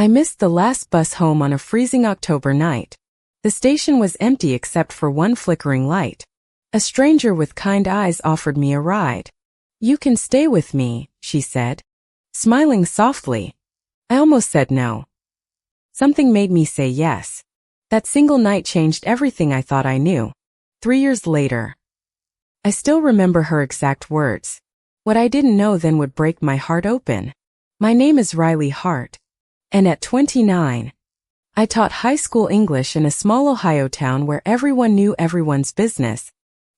I missed the last bus home on a freezing October night. The station was empty except for one flickering light. A stranger with kind eyes offered me a ride. "You can stay with me," she said, smiling softly. I almost said no. Something made me say yes. That single night changed everything I thought I knew. 3 years later, I still remember her exact words. What I didn't know then would break my heart open. My name is Riley Hart. And at 29, I taught high school English in a small Ohio town where everyone knew everyone's business,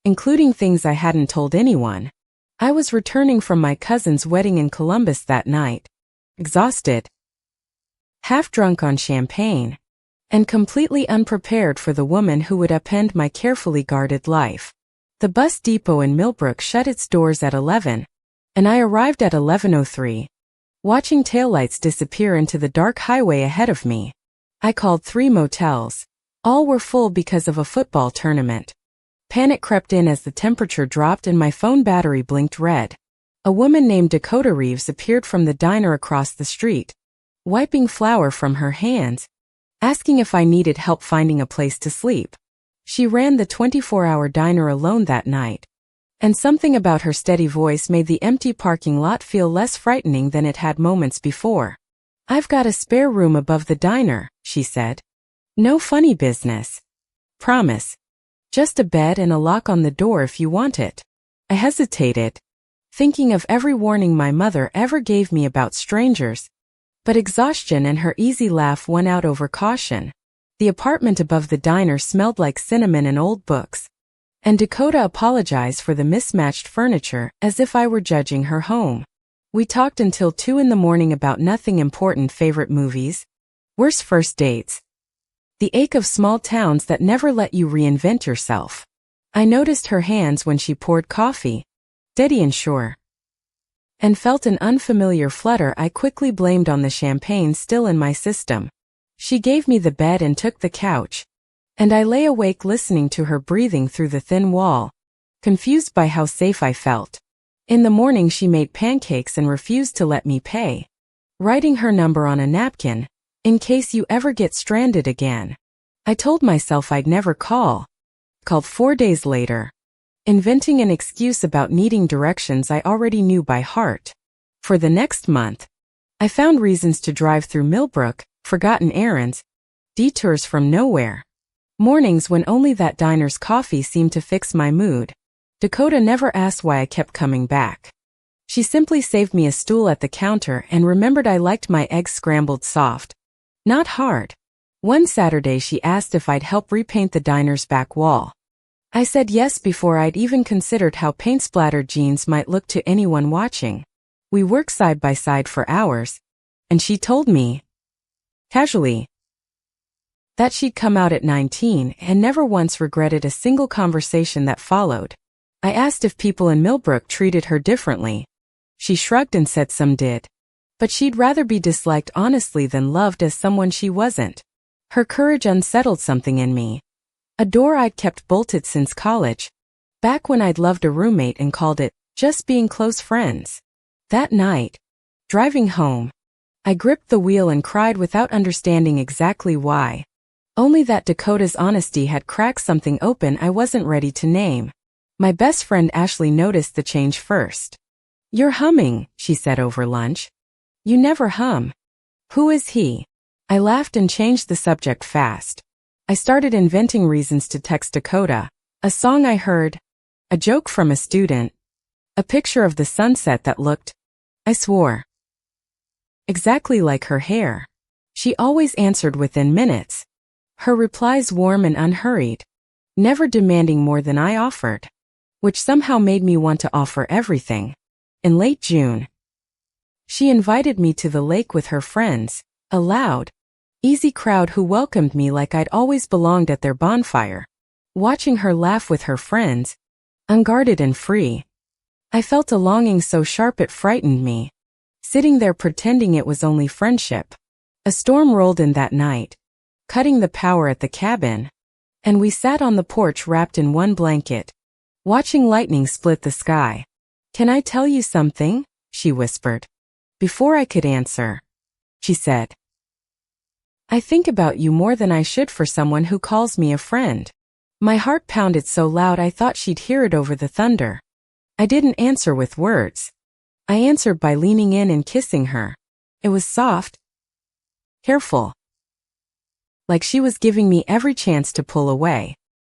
including things I hadn't told anyone. I was returning from my cousin's wedding in Columbus that night, exhausted, half drunk on champagne, and completely unprepared for the woman who would upend my carefully guarded life. The bus depot in Millbrook shut its doors at 11, and I arrived at 11:03, watching taillights disappear into the dark highway ahead of me. I called 3 motels. All were full because of a football tournament. Panic crept in as the temperature dropped and my phone battery blinked red. A woman named Dakota Reeves appeared from the diner across the street, wiping flour from her hands, asking if I needed help finding a place to sleep. She ran the 24-hour diner alone that night, and something about her steady voice made the empty parking lot feel less frightening than it had moments before. "I've got a spare room above the diner," she said. "No funny business. Promise. Just a bed and a lock on the door if you want it." I hesitated, thinking of every warning my mother ever gave me about strangers, but exhaustion and her easy laugh won out over caution. The apartment above the diner smelled like cinnamon and old books, and Dakota apologized for the mismatched furniture as if I were judging her home. We talked until 2 in the morning about nothing important: favorite movies, worst first dates, the ache of small towns that never let you reinvent yourself. I noticed her hands when she poured coffee, steady and sure, and felt an unfamiliar flutter I quickly blamed on the champagne still in my system. She gave me the bed and took the couch, and I lay awake listening to her breathing through the thin wall, confused by how safe I felt. In the morning she made pancakes and refused to let me pay, writing her number on a napkin, "In case you ever get stranded again." I told myself I'd never called 4 days later, inventing an excuse about needing directions I already knew by heart. For the next month, I found reasons to drive through Millbrook, forgotten errands, detours from nowhere. Mornings when only that diner's coffee seemed to fix my mood. Dakota never asked why I kept coming back. She simply saved me a stool at the counter and remembered I liked my eggs scrambled soft, not hard. One Saturday she asked if I'd help repaint the diner's back wall. I said yes before I'd even considered how paint-splattered jeans might look to anyone watching. We worked side by side for hours, and she told me, casually, that she'd come out at 19 and never once regretted a single conversation that followed. I asked if people in Millbrook treated her differently. She shrugged and said some did, but she'd rather be disliked honestly than loved as someone she wasn't. Her courage unsettled something in me, a door I'd kept bolted since college, back when I'd loved a roommate and called it just being close friends. That night, driving home, I gripped the wheel and cried without understanding exactly why. Only that Dakota's honesty had cracked something open I wasn't ready to name. My best friend Ashley noticed the change first. "You're humming," she said over lunch. "You never hum." "Who is he?" I laughed and changed the subject fast. I started inventing reasons to text Dakota: a song I heard, a joke from a student, a picture of the sunset that looked, I swore, exactly like her hair. She always answered within minutes, her replies warm and unhurried, never demanding more than I offered, which somehow made me want to offer everything. In late June, she invited me to the lake with her friends, a loud, easy crowd who welcomed me like I'd always belonged at their bonfire. Watching her laugh with her friends, unguarded and free, I felt a longing so sharp it frightened me, sitting there pretending it was only friendship. A storm rolled in that night, cutting the power at the cabin, and we sat on the porch wrapped in one blanket, watching lightning split the sky. "Can I tell you something?" she whispered. Before I could answer, she said, I think about you more than I should for someone who calls me a friend. My heart pounded so loud I thought she'd hear it over the thunder. I didn't answer with words. I answered by leaning in and kissing her. It was soft, careful, like she was giving me every chance to pull away.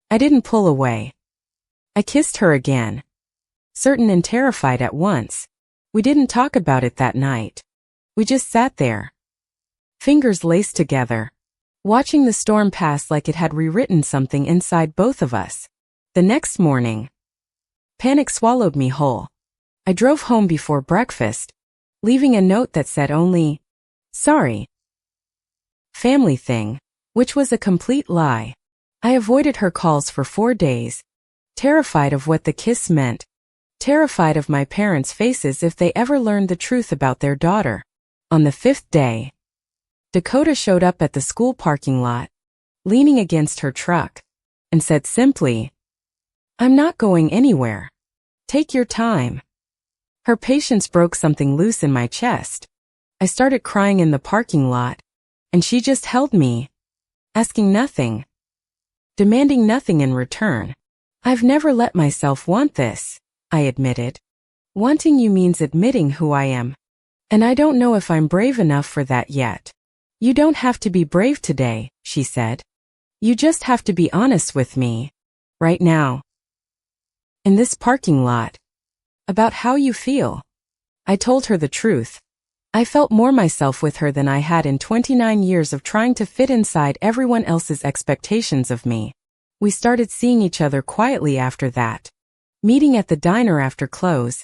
I didn't pull away. I kissed her again, certain and terrified at once. We didn't talk about it that night. We just sat there, fingers laced together, watching the storm pass like it had rewritten something inside both of us. The next morning, panic swallowed me whole. I drove home before breakfast, leaving a note that said only, "Sorry. Family thing," which was a complete lie. I avoided her calls for 4 days, terrified of what the kiss meant, terrified of my parents' faces if they ever learned the truth about their daughter. On the 5th day, Dakota showed up at the school parking lot, leaning against her truck, and said simply, "I'm not going anywhere. Take your time." Her patience broke something loose in my chest. I started crying in the parking lot, and she just held me, asking nothing, demanding nothing in return. "I've never let myself want this," I admitted. "Wanting you means admitting who I am. And I don't know if I'm brave enough for that yet." "You don't have to be brave today," she said. "You just have to be honest with me, right now, in this parking lot, about how you feel." I told her the truth. I felt more myself with her than I had in 29 years of trying to fit inside everyone else's expectations of me. We started seeing each other quietly after that, meeting at the diner after close,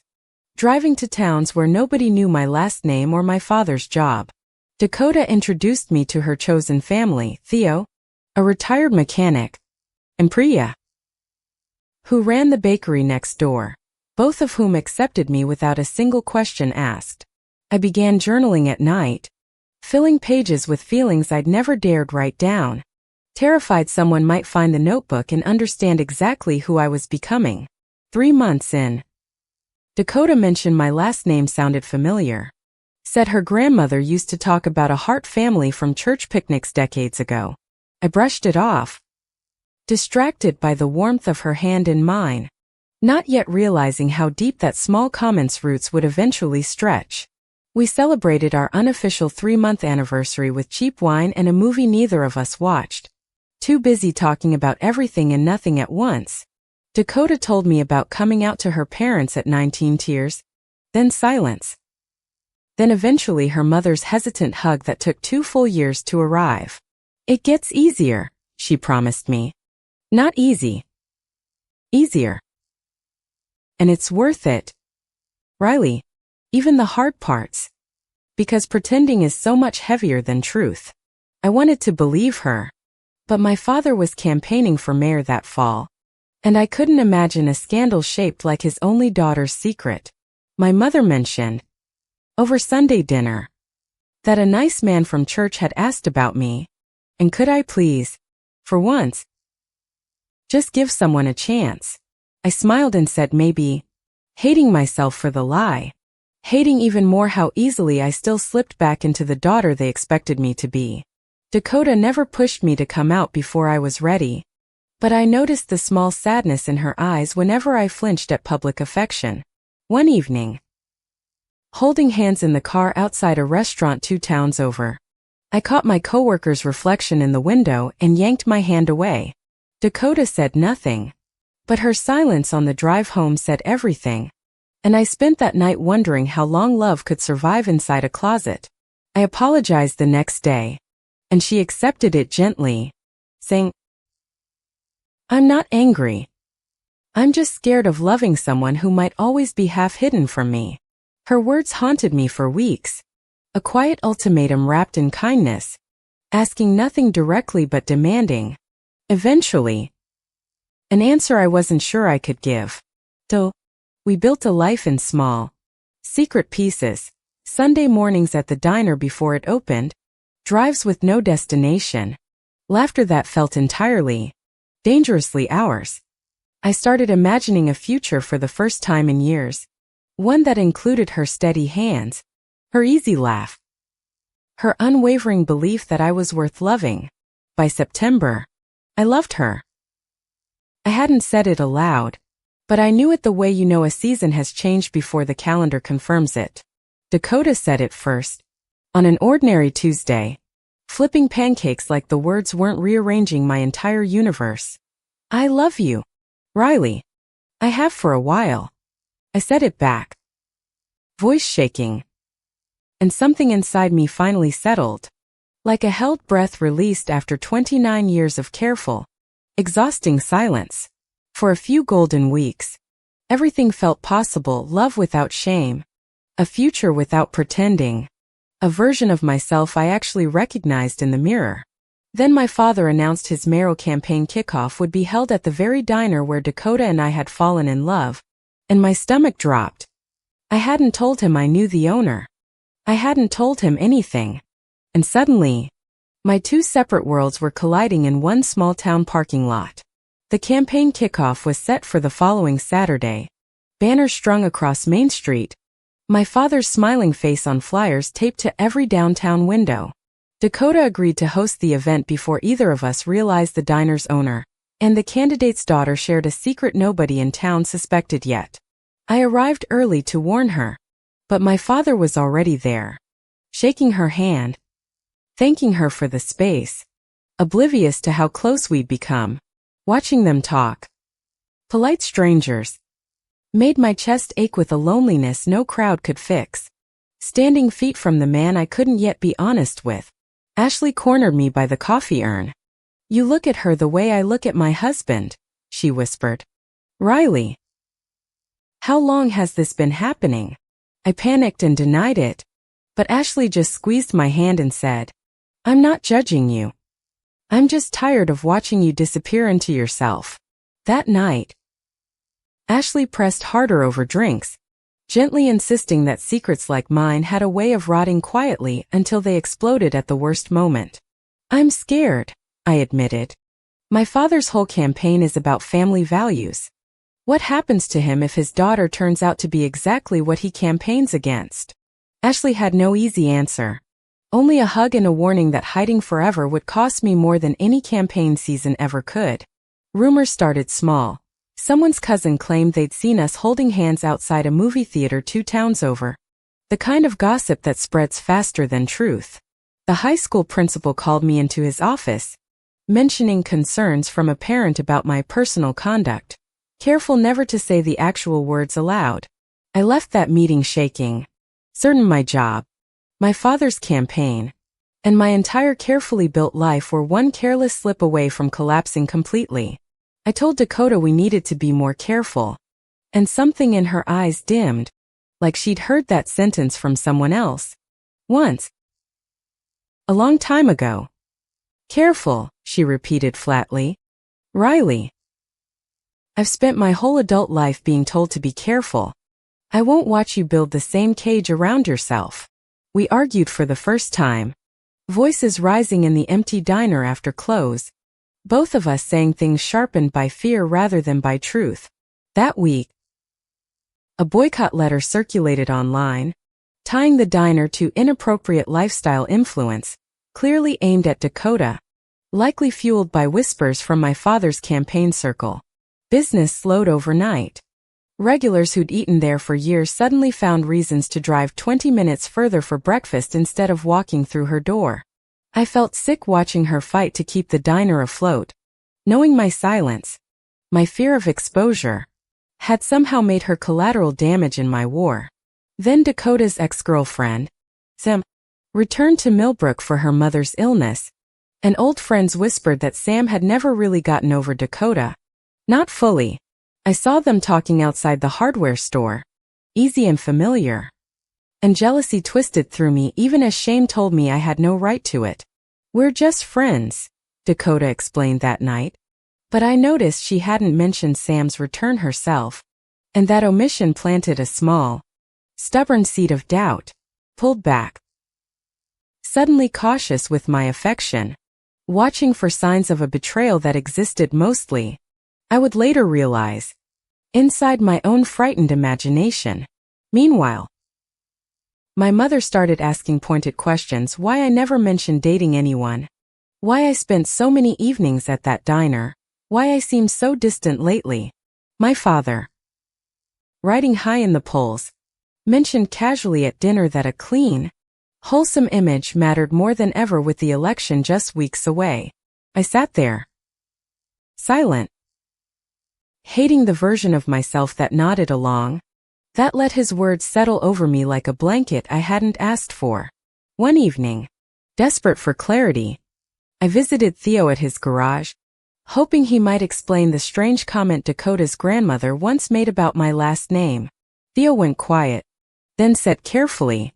driving to towns where nobody knew my last name or my father's job. Dakota introduced me to her chosen family, Theo, a retired mechanic, and Priya, who ran the bakery next door, both of whom accepted me without a single question asked. I began journaling at night, filling pages with feelings I'd never dared write down, terrified someone might find the notebook and understand exactly who I was becoming. 3 months in, Dakota mentioned my last name sounded familiar. Said her grandmother used to talk about a Hart family from church picnics decades ago. I brushed it off, distracted by the warmth of her hand in mine, not yet realizing how deep that small comment's roots would eventually stretch. We celebrated our unofficial 3-month anniversary with cheap wine and a movie neither of us watched, too busy talking about everything and nothing at once. Dakota told me about coming out to her parents at 19 tears, then silence. Then eventually her mother's hesitant hug that took 2 full years to arrive. "It gets easier," she promised me. "Not easy. Easier. And it's worth it, Riley. Even the hard parts. Because pretending is so much heavier than truth." I wanted to believe her. But my father was campaigning for mayor that fall, and I couldn't imagine a scandal shaped like his only daughter's secret. My mother mentioned, over Sunday dinner, that a nice man from church had asked about me, and could I please, for once, just give someone a chance. I smiled and said maybe, hating myself for the lie, hating even more how easily I still slipped back into the daughter they expected me to be. Dakota never pushed me to come out before I was ready, but I noticed the small sadness in her eyes whenever I flinched at public affection. One evening, holding hands in the car outside a restaurant 2 towns over, I caught my coworker's reflection in the window and yanked my hand away. Dakota said nothing, but her silence on the drive home said everything, and I spent that night wondering how long love could survive inside a closet. I apologized the next day, and she accepted it gently, saying, "I'm not angry. I'm just scared of loving someone who might always be half hidden from me." Her words haunted me for weeks, a quiet ultimatum wrapped in kindness, asking nothing directly but demanding, eventually, an answer I wasn't sure I could give. So, we built a life in small, secret pieces, Sunday mornings at the diner before it opened, drives with no destination, laughter that felt entirely, dangerously ours. I started imagining a future for the first time in years, one that included her steady hands, her easy laugh, Her unwavering belief that I was worth loving. By September, I loved her. I hadn't said it aloud, but I knew it the way you know a season has changed before the calendar confirms it. Dakota said it first. On an ordinary Tuesday, flipping pancakes like the words weren't rearranging my entire universe. I love you, Riley. I have for a while. I said it back, voice shaking. And something inside me finally settled, like a held breath released after 29 years of careful, exhausting silence. For a few golden weeks, everything felt possible: love without shame, a future without pretending, a version of myself I actually recognized in the mirror. Then my father announced his mayoral campaign kickoff would be held at the very diner where Dakota and I had fallen in love, and my stomach dropped. I hadn't told him I knew the owner. I hadn't told him anything. And suddenly, my two separate worlds were colliding in one small town parking lot. The campaign kickoff was set for the following Saturday. Banners strung across Main Street. My father's smiling face on flyers taped to every downtown window. Dakota agreed to host the event before either of us realized the diner's owner and the candidate's daughter shared a secret nobody in town suspected yet. I arrived early to warn her, but my father was already there, shaking her hand, thanking her for the space, oblivious to how close we'd become. Watching them talk, polite strangers, made my chest ache with a loneliness no crowd could fix. Standing feet from the man I couldn't yet be honest with, Ashley cornered me by the coffee urn. "You look at her the way I look at my husband," she whispered. "Riley, how long has this been happening?" I panicked and denied it, but Ashley just squeezed my hand and said, "I'm not judging you. I'm just tired of watching you disappear into yourself." That night, Ashley pressed harder over drinks, gently insisting that secrets like mine had a way of rotting quietly until they exploded at the worst moment. "I'm scared," I admitted. "My father's whole campaign is about family values. What happens to him if his daughter turns out to be exactly what he campaigns against?" Ashley had no easy answer. Only a hug and a warning that hiding forever would cost me more than any campaign season ever could. Rumors started small. Someone's cousin claimed they'd seen us holding hands outside a movie theater 2 towns over. The kind of gossip that spreads faster than truth. The high school principal called me into his office, mentioning concerns from a parent about my personal conduct, careful never to say the actual words aloud. I left that meeting shaking, certain my job, my father's campaign, and my entire carefully built life were one careless slip away from collapsing completely. I told Dakota we needed to be more careful, and something in her eyes dimmed, like she'd heard that sentence from someone else. Once. A long time ago. "Careful," she repeated flatly. "Riley, I've spent my whole adult life being told to be careful. I won't watch you build the same cage around yourself." We argued for the first time, voices rising in the empty diner after close, both of us saying things sharpened by fear rather than by truth. That week, a boycott letter circulated online, tying the diner to inappropriate lifestyle influence, clearly aimed at Dakota, likely fueled by whispers from my father's campaign circle. Business slowed overnight. Regulars who'd eaten there for years suddenly found reasons to drive 20 minutes further for breakfast instead of walking through her door. I felt sick watching her fight to keep the diner afloat, knowing my silence, my fear of exposure, had somehow made her collateral damage in my war. Then Dakota's ex-girlfriend, Sam, returned to Millbrook for her mother's illness, and old friends whispered that Sam had never really gotten over Dakota. Not fully. I saw them talking outside the hardware store, easy and familiar. And jealousy twisted through me even as shame told me I had no right to it. "We're just friends," Dakota explained that night. But I noticed she hadn't mentioned Sam's return herself, and that omission planted a small, stubborn seed of doubt. Pulled back, suddenly cautious with my affection, watching for signs of a betrayal that existed mostly, I would later realize, inside my own frightened imagination. Meanwhile, My mother started asking pointed questions why I never mentioned dating anyone, why I spent so many evenings at that diner, why I seemed so distant lately. My father, riding high in the polls, mentioned casually at dinner that a clean, wholesome image mattered more than ever with the election just weeks away. I sat there, silent, hating the version of myself that nodded along, that let his words settle over me like a blanket I hadn't asked for. One evening, desperate for clarity, I visited Theo at his garage, hoping he might explain the strange comment Dakota's grandmother once made about my last name. Theo went quiet, then said carefully,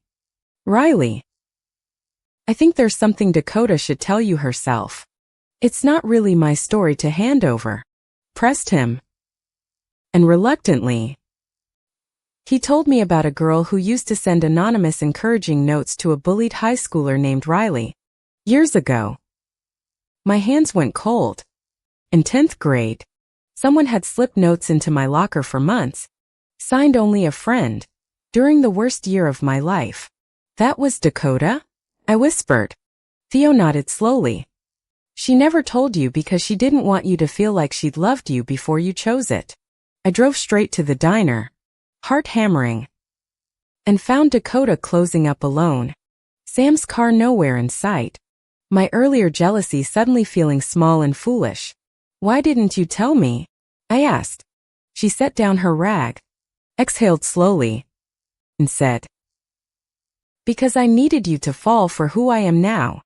"Riley, I think there's something Dakota should tell you herself. It's not really my story to hand over." Pressed him. And reluctantly, he told me about a girl who used to send anonymous encouraging notes to a bullied high schooler named Riley. Years ago. My hands went cold. In 10th grade, someone had slipped notes into my locker for months, signed only a friend, during the worst year of my life. "That was Dakota?" I whispered. Theo nodded slowly. "She never told you because she didn't want you to feel like she'd loved you before you chose it." I drove straight to the diner, heart hammering, and found Dakota closing up alone. Sam's car nowhere in sight. My earlier jealousy suddenly feeling small and foolish. "Why didn't you tell me?" I asked. She set down her rag, exhaled slowly, and said, "Because I needed you to fall for who I am now."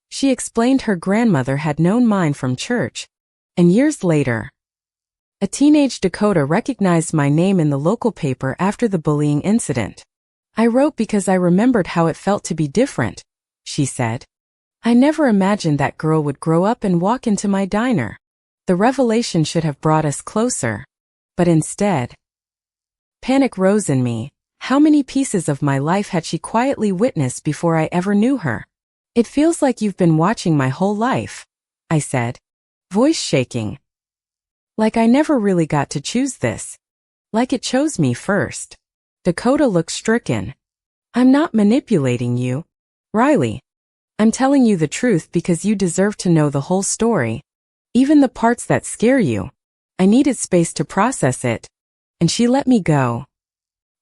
She explained her grandmother had known mine from church, and years later, a teenage Dakota recognized my name in the local paper after the bullying incident. "I wrote because I remembered how it felt to be different," she said. "I never imagined that girl would grow up and walk into my diner. The revelation should have brought us closer. But instead, panic rose in me. How many pieces of my life had she quietly witnessed before I ever knew her? "It feels like you've been watching my whole life," I said, voice shaking. "Like I never really got to choose this. Like it chose me first." Dakota looked stricken. "I'm not manipulating you, Riley. I'm telling you the truth because you deserve to know the whole story. Even the parts that scare you." I needed space to process it, and she let me go.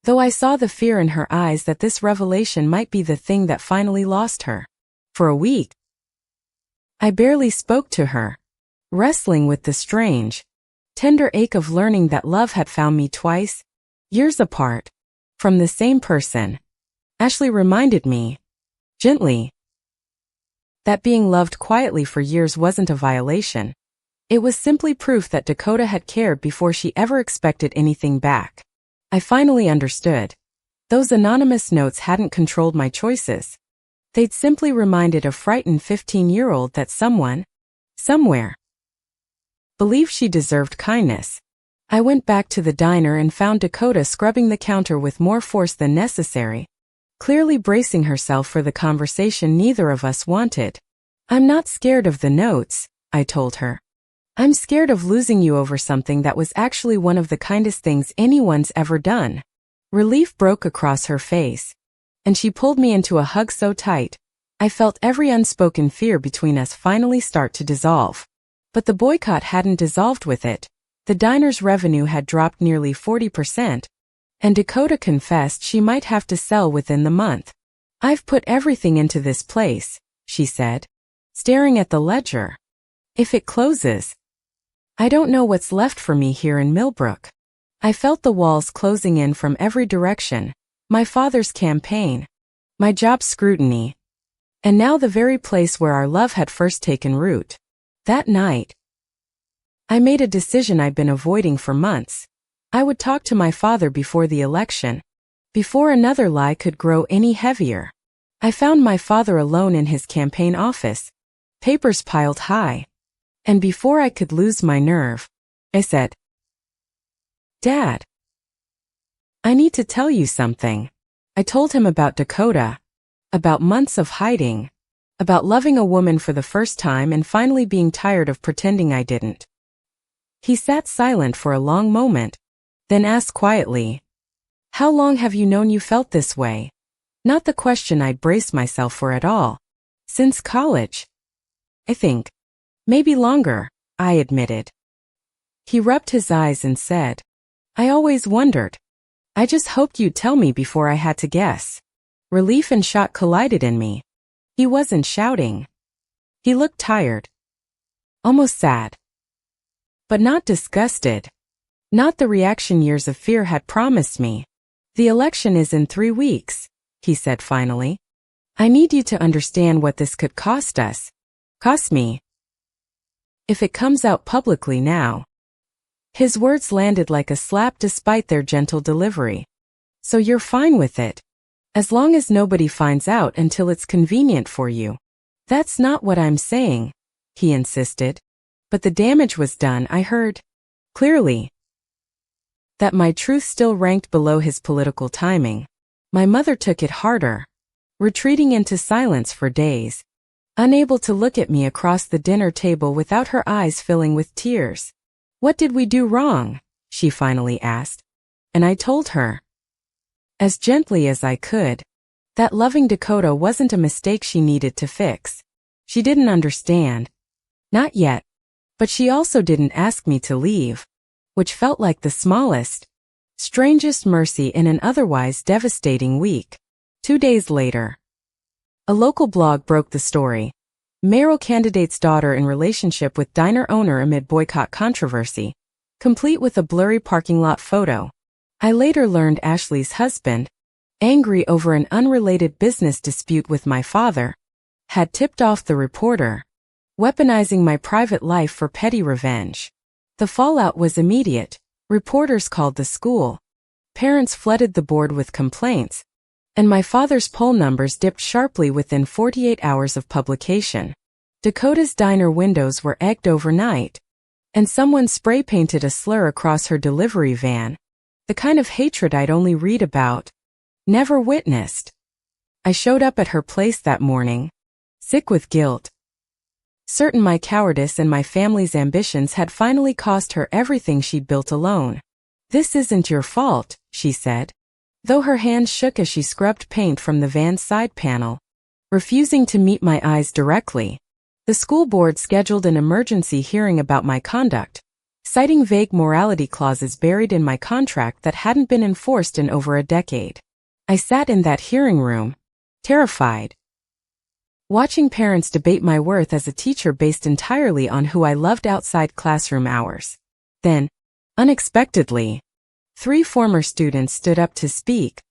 Though I saw the fear in her eyes that this revelation might be the thing that finally lost her. For a week, I barely spoke to her, wrestling with the strange, tender ache of learning that love had found me twice, years apart, from the same person. Ashley reminded me, gently, that being loved quietly for years wasn't a violation. It was simply proof that Dakota had cared before she ever expected anything back. I finally understood. Those anonymous notes hadn't controlled my choices. They'd simply reminded a frightened 15-year-old that someone, somewhere, believed she deserved kindness. I went back to the diner and found Dakota scrubbing the counter with more force than necessary, clearly bracing herself for the conversation neither of us wanted. "I'm not scared of the notes," I told her. "I'm scared of losing you over something that was actually one of the kindest things anyone's ever done." Relief broke across her face, and she pulled me into a hug so tight, I felt every unspoken fear between us finally start to dissolve. But the boycott hadn't dissolved with it. The diner's revenue had dropped nearly 40%, and Dakota confessed she might have to sell within the month. "I've put everything into this place," she said, staring at the ledger. "If it closes, I don't know what's left for me here in Millbrook." I felt the walls closing in from every direction. My father's campaign, my job scrutiny, and now the very place where our love had first taken root. That night, I made a decision I'd been avoiding for months. I would talk to my father before the election, before another lie could grow any heavier. I found my father alone in his campaign office, papers piled high. And before I could lose my nerve, I said, "Dad, I need to tell you something." I told him about Dakota, about months of hiding, about loving a woman for the first time and finally being tired of pretending I didn't. He sat silent for a long moment, then asked quietly, "How long have you known you felt this way?" Not the question I'd braced myself for at all. Since college, I think. Maybe longer, I admitted. He rubbed his eyes and said, I always wondered. I just hoped you'd tell me before I had to guess. Relief and shock collided in me. He wasn't shouting. He looked tired. Almost sad. But not disgusted. Not the reaction years of fear had promised me. The election is in 3 weeks, he said finally. I need you to understand what this could cost us. Cost me. If it comes out publicly now. His words landed like a slap despite their gentle delivery. So you're fine with it. As long as nobody finds out until it's convenient for you. That's not what I'm saying, he insisted. But the damage was done, I heard. Clearly. That my truth still ranked below his political timing. My mother took it harder. Retreating into silence for days. Unable to look at me across the dinner table without her eyes filling with tears. What did we do wrong? She finally asked. And I told her. As gently as I could. That loving Dakota wasn't a mistake she needed to fix. She didn't understand. Not yet. But she also didn't ask me to leave. Which felt like the smallest, strangest mercy in an otherwise devastating week. 2 days later. A local blog broke the story. Mayoral candidate's daughter in relationship with diner owner amid boycott controversy. Complete with a blurry parking lot photo. I later learned Ashley's husband, angry over an unrelated business dispute with my father, had tipped off the reporter, weaponizing my private life for petty revenge. The fallout was immediate. Reporters called the school. Parents flooded the board with complaints. And my father's poll numbers dipped sharply within 48 hours of publication. Dakota's diner windows were egged overnight. And someone spray-painted a slur across her delivery van. The kind of hatred I'd only read about. Never witnessed. I showed up at her place that morning. Sick with guilt. Certain my cowardice and my family's ambitions had finally cost her everything she'd built alone. This isn't your fault, she said. Though her hands shook as she scrubbed paint from the van's side panel. Refusing to meet my eyes directly. The school board scheduled an emergency hearing about my conduct, citing vague morality clauses buried in my contract that hadn't been enforced in over a decade. I sat in that hearing room, terrified. Watching parents debate my worth as a teacher based entirely on who I loved outside classroom hours. Then, unexpectedly, 3 former students stood up to speak,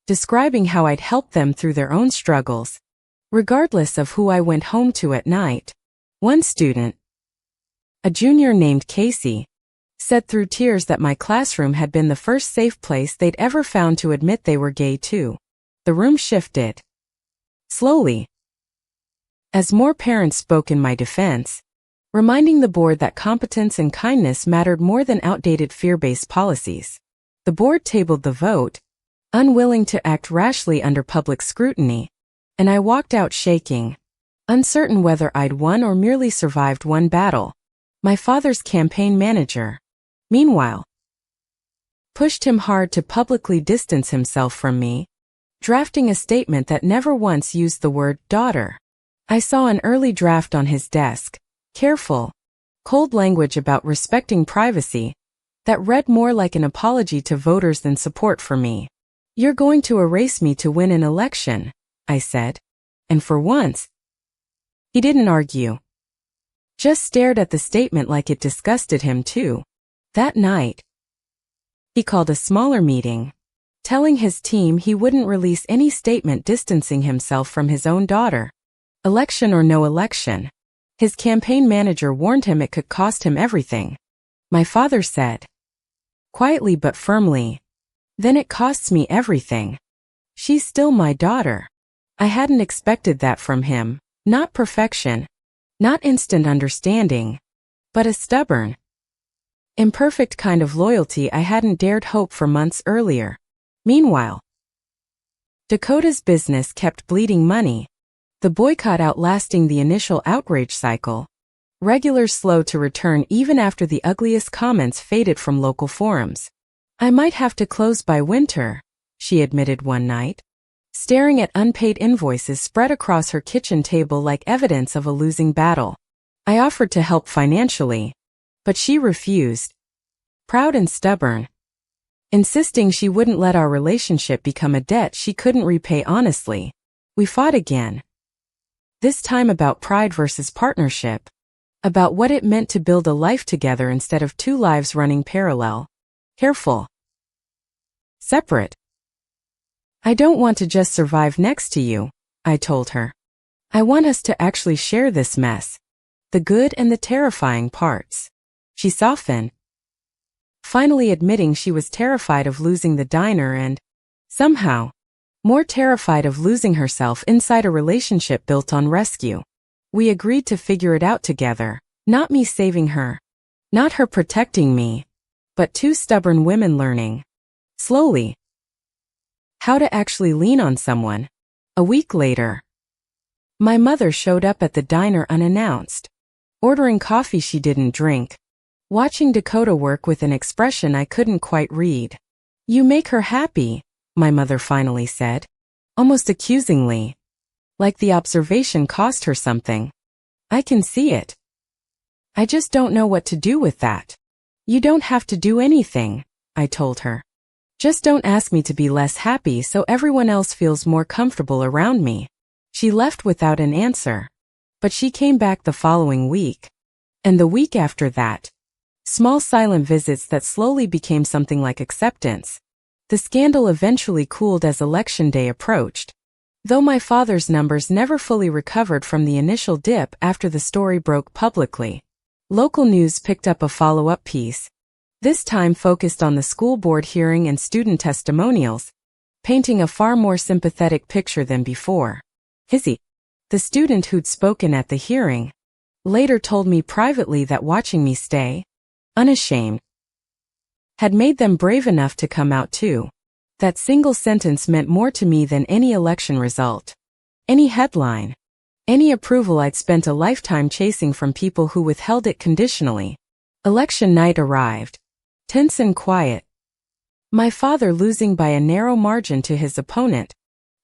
describing how I'd helped them through their own struggles, regardless of who I went home to at night. One student, a junior named Casey, said through tears that my classroom had been the first safe place they'd ever found to admit they were gay too. The room shifted. Slowly. As more parents spoke in my defense, reminding the board that competence and kindness mattered more than outdated fear-based policies. The board tabled the vote, unwilling to act rashly under public scrutiny, and I walked out shaking, uncertain whether I'd won or merely survived one battle. My father's campaign manager, meanwhile, pushed him hard to publicly distance himself from me, drafting a statement that never once used the word daughter. I saw an early draft on his desk, careful, cold language about respecting privacy, that read more like an apology to voters than support for me. You're going to erase me to win an election, I said. And for once, he didn't argue. Just stared at the statement like it disgusted him too. That night, he called a smaller meeting, telling his team he wouldn't release any statement distancing himself from his own daughter. Election or no election, his campaign manager warned him it could cost him everything. My father said, quietly but firmly, then it costs me everything. She's still my daughter. I hadn't expected that from him, not perfection, not instant understanding, but a stubborn, imperfect kind of loyalty I hadn't dared hope for months earlier. Meanwhile, Dakota's business kept bleeding money, the boycott outlasting the initial outrage cycle. Regulars slow to return even after the ugliest comments faded from local forums. I might have to close by winter, she admitted one night. staring at unpaid invoices spread across her kitchen table like evidence of a losing battle. I offered to help financially, but she refused, proud and stubborn, insisting she wouldn't let our relationship become a debt she couldn't repay honestly. We fought again. This time about pride versus partnership, about what it meant to build a life together instead of two lives running parallel. Careful. Separate. I don't want to just survive next to you, I told her. I want us to actually share this mess. The good and the terrifying parts. She softened, finally admitting she was terrified of losing the diner and, somehow, more terrified of losing herself inside a relationship built on rescue. We agreed to figure it out together, not me saving her, not her protecting me, but two stubborn women learning, slowly, how to actually lean on someone. A week later, my mother showed up at the diner unannounced, ordering coffee she didn't drink, watching Dakota work with an expression I couldn't quite read. "You make her happy," my mother finally said, almost accusingly, like the observation cost her something. "I can see it. I just don't know what to do with that." "You don't have to do anything," I told her. "Just don't ask me to be less happy so everyone else feels more comfortable around me." She left without an answer, but she came back the following week, and the week after that. Small silent visits that slowly became something like acceptance. The scandal eventually cooled as election day approached, though my father's numbers never fully recovered from the initial dip after the story broke publicly. Local news picked up a follow-up piece, this time focused on the school board hearing and student testimonials, painting a far more sympathetic picture than before. Izzy, the student who'd spoken at the hearing, later told me privately that watching me stay unashamed had made them brave enough to come out too. That single sentence meant more to me than any election result, any headline, any approval I'd spent a lifetime chasing from people who withheld it conditionally. Election night arrived, tense and quiet. My father losing by a narrow margin to his opponent,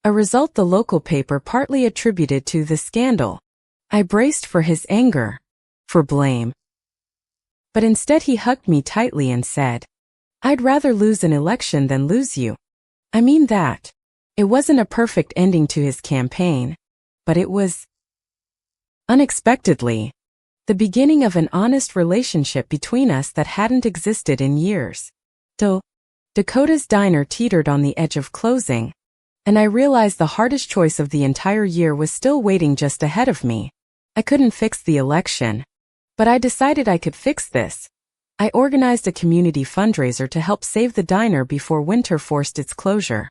a result the local paper partly attributed to the scandal. I braced for his anger, for blame. But instead he hugged me tightly and said, "I'd rather lose an election than lose you." I mean that. It wasn't a perfect ending to his campaign, but it was, unexpectedly, the beginning of an honest relationship between us that hadn't existed in years. Dakota's diner teetered on the edge of closing, and I realized the hardest choice of the entire year was still waiting just ahead of me. I couldn't fix the election, but I decided I could fix this. I organized a community fundraiser to help save the diner before winter forced its closure.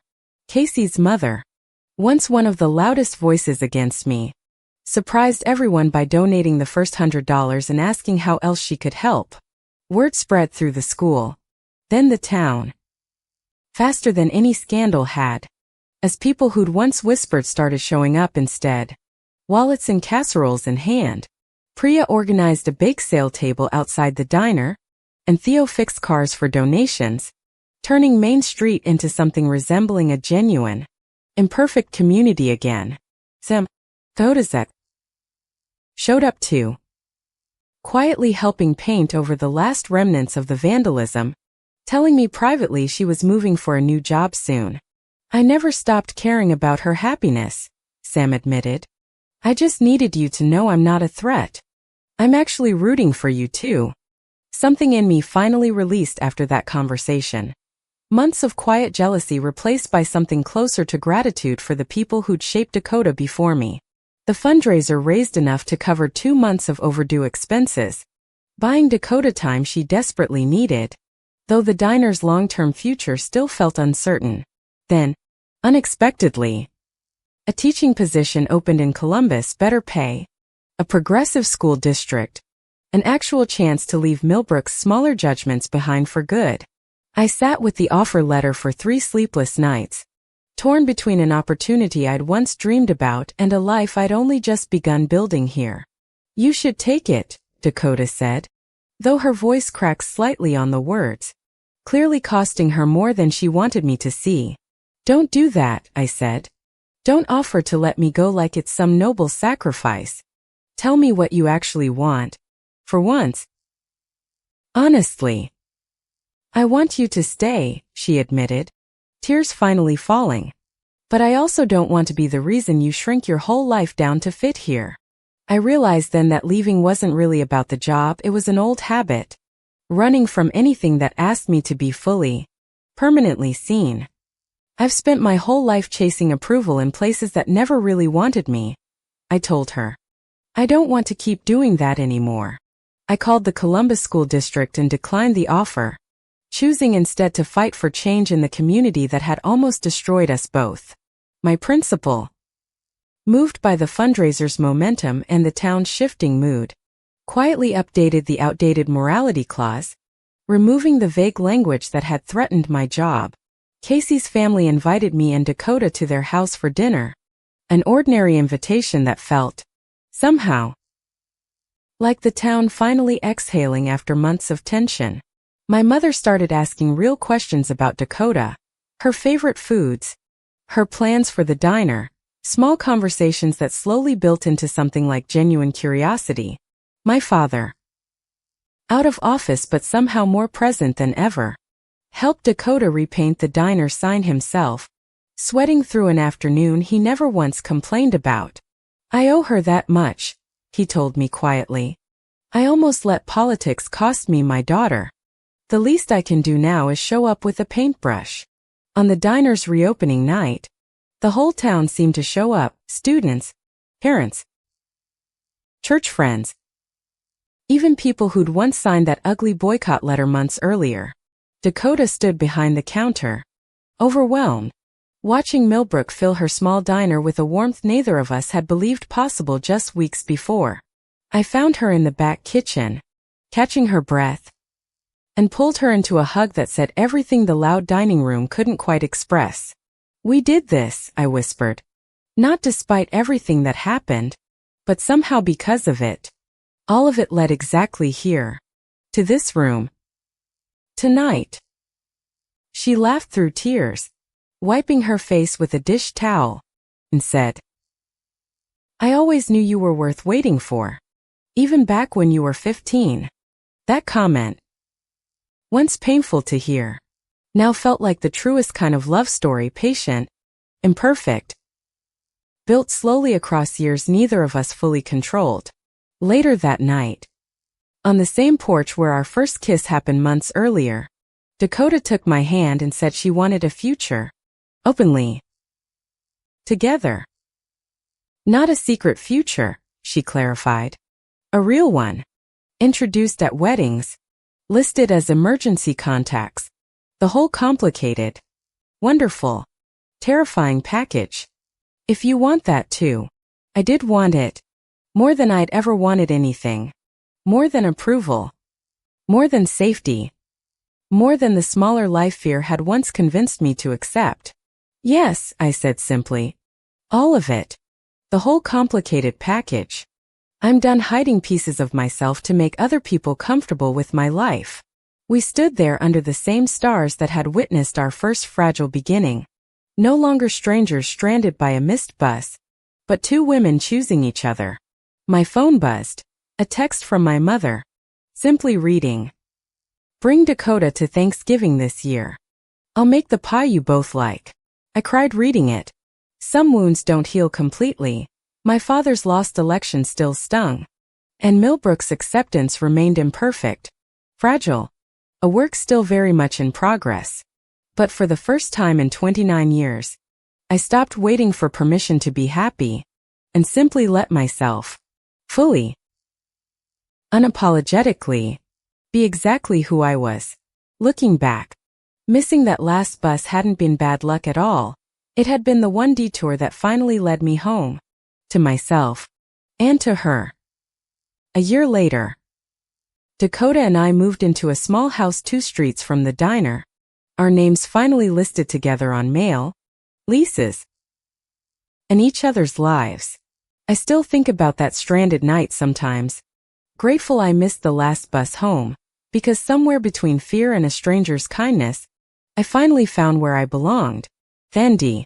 Casey's mother, once one of the loudest voices against me, surprised everyone by donating the first $100 and asking how else she could help. Word spread through the school, then the town, faster than any scandal had, as people who'd once whispered started showing up instead, wallets and casseroles in hand. Priya organized a bake sale table outside the diner, and Theo fixed cars for donations, turning Main Street into something resembling a genuine, imperfect community again. Sam Thodazek showed up too, quietly helping paint over the last remnants of the vandalism, telling me privately she was moving for a new job soon. "I never stopped caring about her happiness," Sam admitted. "I just needed you to know I'm not a threat. I'm actually rooting for you too." Something in me finally released after that conversation. Months of quiet jealousy replaced by something closer to gratitude for the people who'd shaped Dakota before me. The fundraiser raised enough to cover 2 months of overdue expenses, buying Dakota time she desperately needed, though the diner's long-term future still felt uncertain. Then, unexpectedly, a teaching position opened in Columbus, better pay, a progressive school district, an actual chance to leave Millbrook's smaller judgments behind for good. I sat with the offer letter for 3 sleepless nights, torn between an opportunity I'd once dreamed about and a life I'd only just begun building here. "You should take it," Dakota said, though her voice cracked slightly on the words, clearly costing her more than she wanted me to see. "Don't do that," I said. Don't offer to let me go like it's some noble sacrifice. Tell me what you actually want. For once. Honestly. I want you to stay, she admitted, tears finally falling. But I also don't want to be the reason you shrink your whole life down to fit here. I realized then that leaving wasn't really about the job, it was an old habit. Running from anything that asked me to be fully, permanently seen. I've spent my whole life chasing approval in places that never really wanted me, I told her. I don't want to keep doing that anymore. I called the Columbus School District and declined the offer, choosing instead to fight for change in the community that had almost destroyed us both. My principal, moved by the fundraiser's momentum and the town's shifting mood, quietly updated the outdated morality clause, removing the vague language that had threatened my job. Casey's family invited me and Dakota to their house for dinner, an ordinary invitation that felt, somehow, like the town finally exhaling after months of tension. My mother started asking real questions about Dakota, her favorite foods, her plans for the diner, small conversations that slowly built into something like genuine curiosity. My father, out of office but somehow more present than ever, helped Dakota repaint the diner sign himself, sweating through an afternoon he never once complained about. I owe her that much, he told me quietly. I almost let politics cost me my daughter. The least I can do now is show up with a paintbrush. On the diner's reopening night, the whole town seemed to show up, students, parents, church friends, even people who'd once signed that ugly boycott letter months earlier. Dakota stood behind the counter, overwhelmed, watching Millbrook fill her small diner with a warmth neither of us had believed possible just weeks before. I found her in the back kitchen, catching her breath, and pulled her into a hug that said everything the loud dining room couldn't quite express. We did this, I whispered. Not despite everything that happened, but somehow because of it. All of it led exactly here. To this room. Tonight. She laughed through tears, wiping her face with a dish towel, and said, I always knew you were worth waiting for. Even back when you were 15. That comment, once painful to hear, now felt like the truest kind of love story, patient, imperfect, built slowly across years neither of us fully controlled. Later that night, on the same porch where our first kiss happened months earlier, Dakota took my hand and said she wanted a future, openly, together. Not a secret future, she clarified. A real one, introduced at weddings, listed as emergency contacts, the whole complicated, wonderful, terrifying package. If you want that too. I did want it. More than I'd ever wanted anything. More than approval. More than safety. More than the smaller life fear had once convinced me to accept. Yes, I said simply. All of it. The whole complicated package. I'm done hiding pieces of myself to make other people comfortable with my life. We stood there under the same stars that had witnessed our first fragile beginning. No longer strangers stranded by a missed bus, but two women choosing each other. My phone buzzed. A text from my mother. Simply reading. Bring Dakota to Thanksgiving this year. I'll make the pie you both like. I cried reading it. Some wounds don't heal completely. My father's lost election still stung. And Millbrook's acceptance remained imperfect. Fragile. A work still very much in progress. But for the first time in 29 years, I stopped waiting for permission to be happy, and simply let myself, fully, unapologetically, be exactly who I was. Looking back, missing that last bus hadn't been bad luck at all. It had been the one detour that finally led me home. To myself. And to her. A year later, Dakota and I moved into a small house 2 streets from the diner. Our names finally listed together on mail, leases, and each other's lives. I still think about that stranded night sometimes. Grateful I missed the last bus home, because somewhere between fear and a stranger's kindness, I finally found where I belonged. Fendi.